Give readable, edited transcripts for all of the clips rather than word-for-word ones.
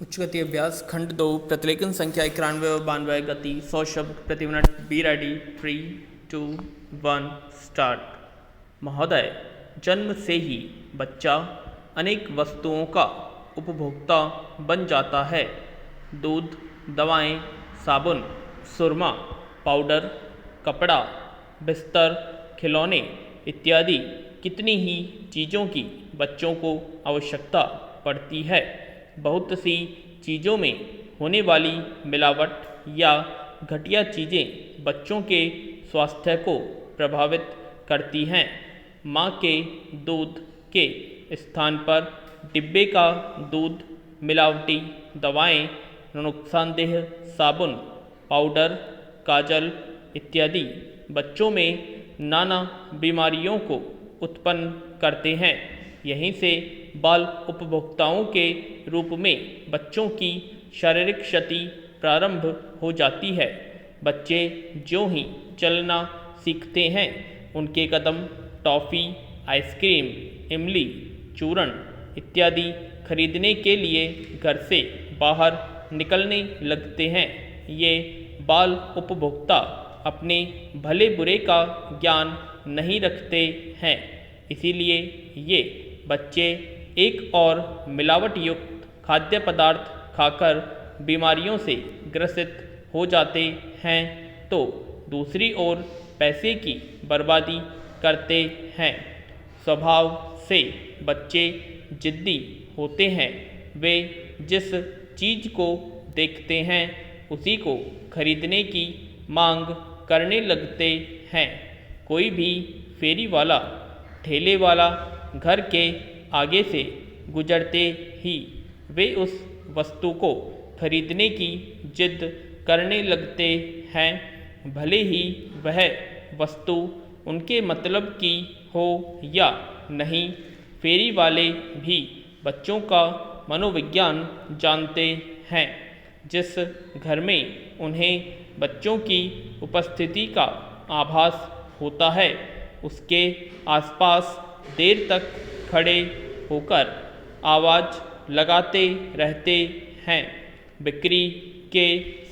उच्चगति अभ्यास खंड 2 प्रतिलेखन संख्या 91 व 92 गति 100 शब्द प्रति मिनट। Be ready 3 2 1 start. महोदय, जन्म से ही बच्चा अनेक वस्तुओं का उपभोक्ता बन जाता है। दूध, दवाएं, साबुन, सुरमा, पाउडर, कपड़ा, बिस्तर, खिलौने इत्यादि कितनी ही चीज़ों की बच्चों को आवश्यकता पड़ती है। बहुत सी चीज़ों में होने वाली मिलावट या घटिया चीज़ें बच्चों के स्वास्थ्य को प्रभावित करती हैं। माँ के दूध के स्थान पर डिब्बे का दूध, मिलावटी दवाएं, नुकसानदेह साबुन, पाउडर, काजल इत्यादि बच्चों में नाना बीमारियों को उत्पन्न करते हैं। यहीं से बाल उपभोक्ताओं के रूप में बच्चों की शारीरिक क्षति प्रारंभ हो जाती है। बच्चे ज्यों ही चलना सीखते हैं, उनके कदम टॉफ़ी, आइसक्रीम, इमली, चूरन इत्यादि खरीदने के लिए घर से बाहर निकलने लगते हैं। ये बाल उपभोक्ता अपने भले बुरे का ज्ञान नहीं रखते हैं, इसीलिए ये बच्चे एक और मिलावट युक्त खाद्य पदार्थ खाकर बीमारियों से ग्रसित हो जाते हैं, तो दूसरी ओर पैसे की बर्बादी करते हैं। स्वभाव से बच्चे जिद्दी होते हैं। वे जिस चीज़ को देखते हैं उसी को खरीदने की मांग करने लगते हैं। कोई भी फेरी वाला, ठेले वाला घर के आगे से गुजरते ही वे उस वस्तु को खरीदने की जिद करने लगते हैं, भले ही वह वस्तु उनके मतलब की हो या नहीं। फेरी वाले भी बच्चों का मनोविज्ञान जानते हैं। जिस घर में उन्हें बच्चों की उपस्थिति का आभास होता है, उसके आसपास देर तक खड़े होकर आवाज़ लगाते रहते हैं। बिक्री के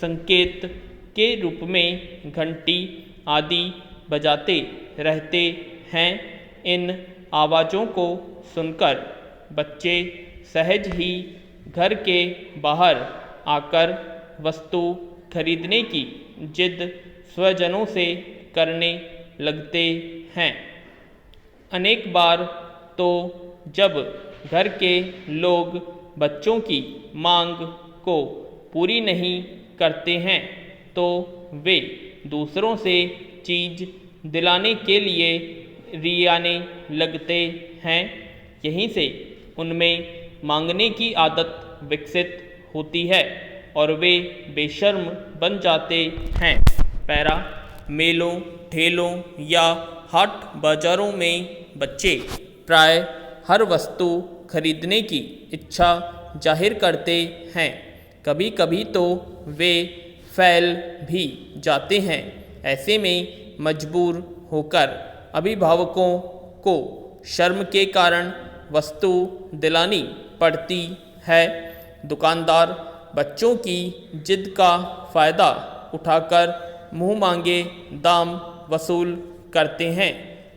संकेत के रूप में घंटी आदि बजाते रहते हैं। इन आवाज़ों को सुनकर बच्चे सहज ही घर के बाहर आकर वस्तु खरीदने की जिद स्वजनों से करने लगते हैं। अनेक बार तो जब घर के लोग बच्चों की मांग को पूरी नहीं करते हैं, तो वे दूसरों से चीज़ दिलाने के लिए रियाने लगते हैं। यहीं से उनमें मांगने की आदत विकसित होती है और वे बेशर्म बन जाते हैं। पैरा मेलों, ठेलों या हाट बाज़ारों में बच्चे प्राय हर वस्तु खरीदने की इच्छा जाहिर करते हैं। कभी कभी तो वे फैल भी जाते हैं। ऐसे में मजबूर होकर अभिभावकों को शर्म के कारण वस्तु दिलानी पड़ती है। दुकानदार बच्चों की जिद का फ़ायदा उठाकर मुँह मांगे दाम वसूल करते हैं।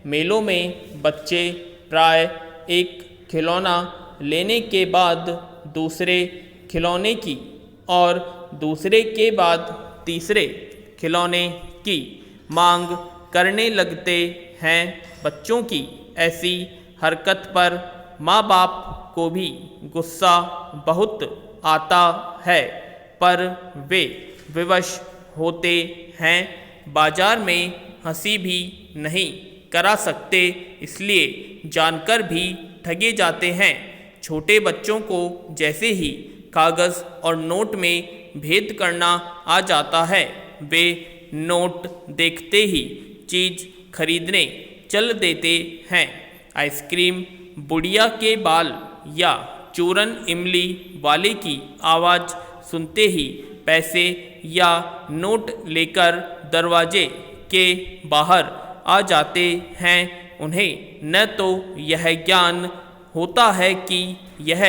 मेलों में बच्चे प्राय एक खिलौना लेने के बाद दूसरे खिलौने की और दूसरे के बाद तीसरे खिलौने की मांग करने लगते हैं। बच्चों की ऐसी हरकत पर माँ बाप को भी गुस्सा बहुत आता है, पर वे विवश होते हैं। बाजार में हंसी भी नहीं करा सकते, इसलिए जानकर भी ठगे जाते हैं। छोटे बच्चों को जैसे ही कागज़ और नोट में भेद करना आ जाता है, वे नोट देखते ही चीज़ खरीदने चल देते हैं। आइसक्रीम, बुढ़िया के बाल या चूरन इमली वाले की आवाज़ सुनते ही पैसे या नोट लेकर दरवाजे के बाहर आ जाते हैं। उन्हें न तो यह ज्ञान होता है कि यह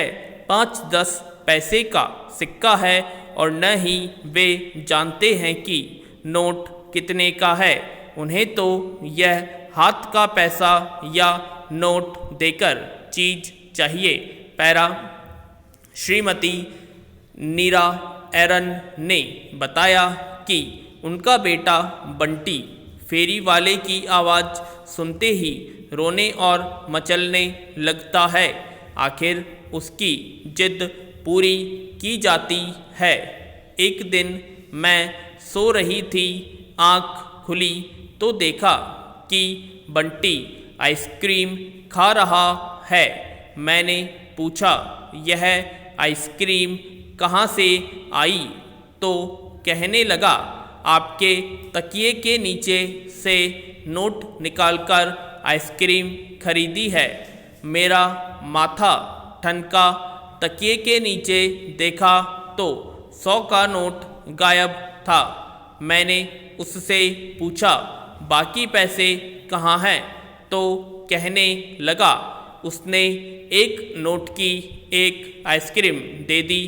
5-10 पैसे का सिक्का है और न ही वे जानते हैं कि नोट कितने का है। उन्हें तो यह हाथ का पैसा या नोट देकर चीज चाहिए। पैरा। श्रीमती नीरा एरन ने बताया कि उनका बेटा बंटी फेरी वाले की आवाज़ सुनते ही रोने और मचलने लगता है। आखिर उसकी जिद पूरी की जाती है। एक दिन मैं सो रही थी, आँख खुली तो देखा कि बंटी आइसक्रीम खा रहा है। मैंने पूछा, यह आइसक्रीम कहाँ से आई? तो कहने लगा, आपके तकिए के नीचे से नोट निकालकर आइसक्रीम खरीदी है। मेरा माथा ठनका, तकिए के नीचे देखा तो 100 का नोट गायब था। मैंने उससे पूछा, बाकी पैसे कहाँ हैं? तो कहने लगा, उसने एक नोट की एक आइसक्रीम दे दी।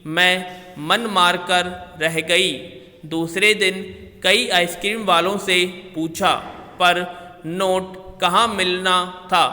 मैं मन मार कर रह गई। दूसरे दिन कई आइसक्रीम वालों से पूछा, पर नोट कहाँ मिलना था।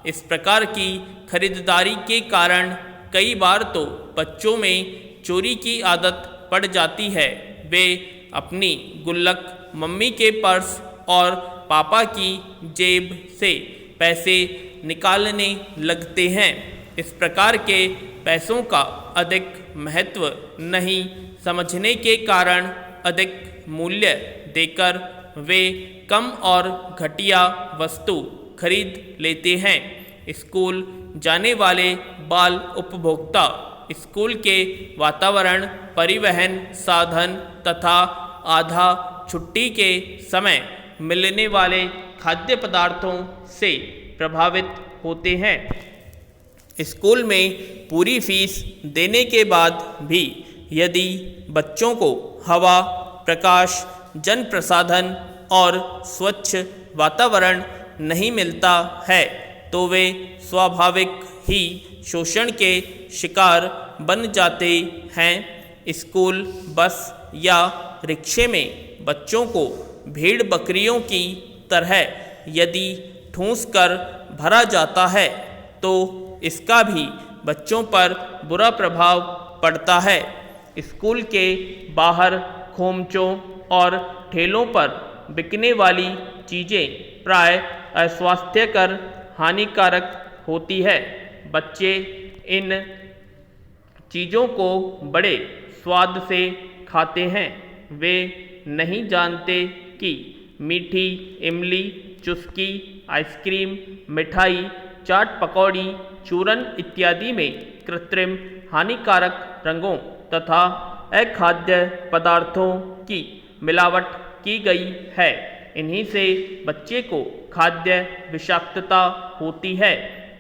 इस प्रकार की खरीदारी के कारण कई बार तो बच्चों में चोरी की आदत पड़ जाती है। वे अपनी गुल्लक, मम्मी के पर्स और पापा की जेब से पैसे निकालने लगते हैं। इस प्रकार के पैसों का अधिक महत्व नहीं समझने के कारण अधिक मूल्य देकर वे कम और घटिया वस्तु खरीद लेते हैं। स्कूल जाने वाले बाल उपभोक्ता स्कूल के वातावरण, परिवहन साधन तथा आधा छुट्टी के समय मिलने वाले खाद्य पदार्थों से प्रभावित होते हैं। स्कूल में पूरी फीस देने के बाद भी यदि बच्चों को हवा, प्रकाश, जन प्रसाधन और स्वच्छ वातावरण नहीं मिलता है तो वे स्वाभाविक ही शोषण के शिकार बन जाते हैं। स्कूल बस या रिक्शे में बच्चों को भेड़ बकरियों की तरह यदि ठूंस कर भरा जाता है तो इसका भी बच्चों पर बुरा प्रभाव पड़ता है। स्कूल के बाहर खोमचों और ठेलों पर बिकने वाली चीज़ें प्राय अस्वास्थ्यकर, हानिकारक होती है। बच्चे इन चीज़ों को बड़े स्वाद से खाते हैं। वे नहीं जानते कि मीठी इमली, चुस्की, आइसक्रीम, मिठाई, चाट पकौड़ी, चूरन इत्यादि में कृत्रिम हानिकारक रंगों तथा अखाद्य पदार्थों की मिलावट की गई है। इन्हीं से बच्चे को खाद्य विषाक्तता होती है।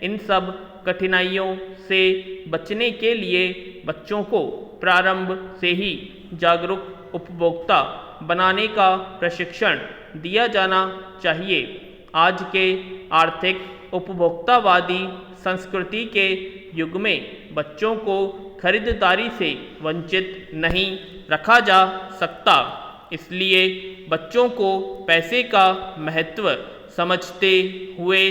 इन सब कठिनाइयों से बचने के लिए बच्चों को प्रारंभ से ही जागरूक उपभोक्ता बनाने का प्रशिक्षण दिया जाना चाहिए। आज के आर्थिक उपभोक्तावादी संस्कृति के युग में बच्चों को खरीदारी से वंचित नहीं रखा जा सकता। इसलिए बच्चों को पैसे का महत्व समझते हुए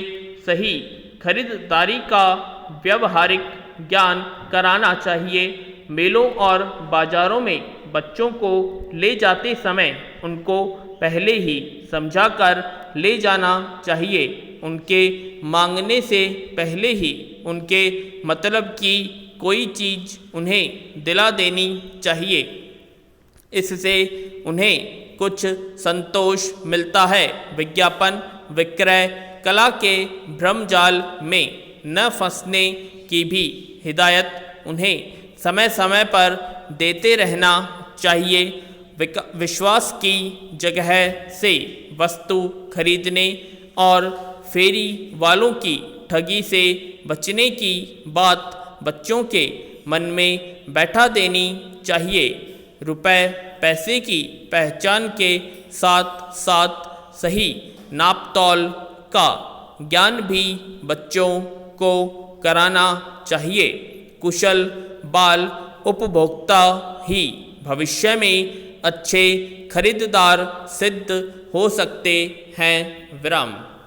सही खरीदारी का व्यवहारिक ज्ञान कराना चाहिए। मेलों और बाजारों में बच्चों को ले जाते समय उनको पहले ही समझाकर ले जाना चाहिए। उनके मांगने से पहले ही उनके मतलब की कोई चीज़ उन्हें दिला देनी चाहिए। इससे उन्हें कुछ संतोष मिलता है। विज्ञापन विक्रय कला के भ्रमजाल में न फंसने की भी हिदायत उन्हें समय समय पर देते रहना चाहिए। विश्वास की जगह से वस्तु खरीदने और फेरी वालों की ठगी से बचने की बात बच्चों के मन में बैठा देनी चाहिए। रुपए पैसे की पहचान के साथ साथ सही नापतोल का ज्ञान भी बच्चों को कराना चाहिए। कुशल बाल उपभोक्ता ही भविष्य में अच्छे खरीदार सिद्ध हो सकते हैं। विराम।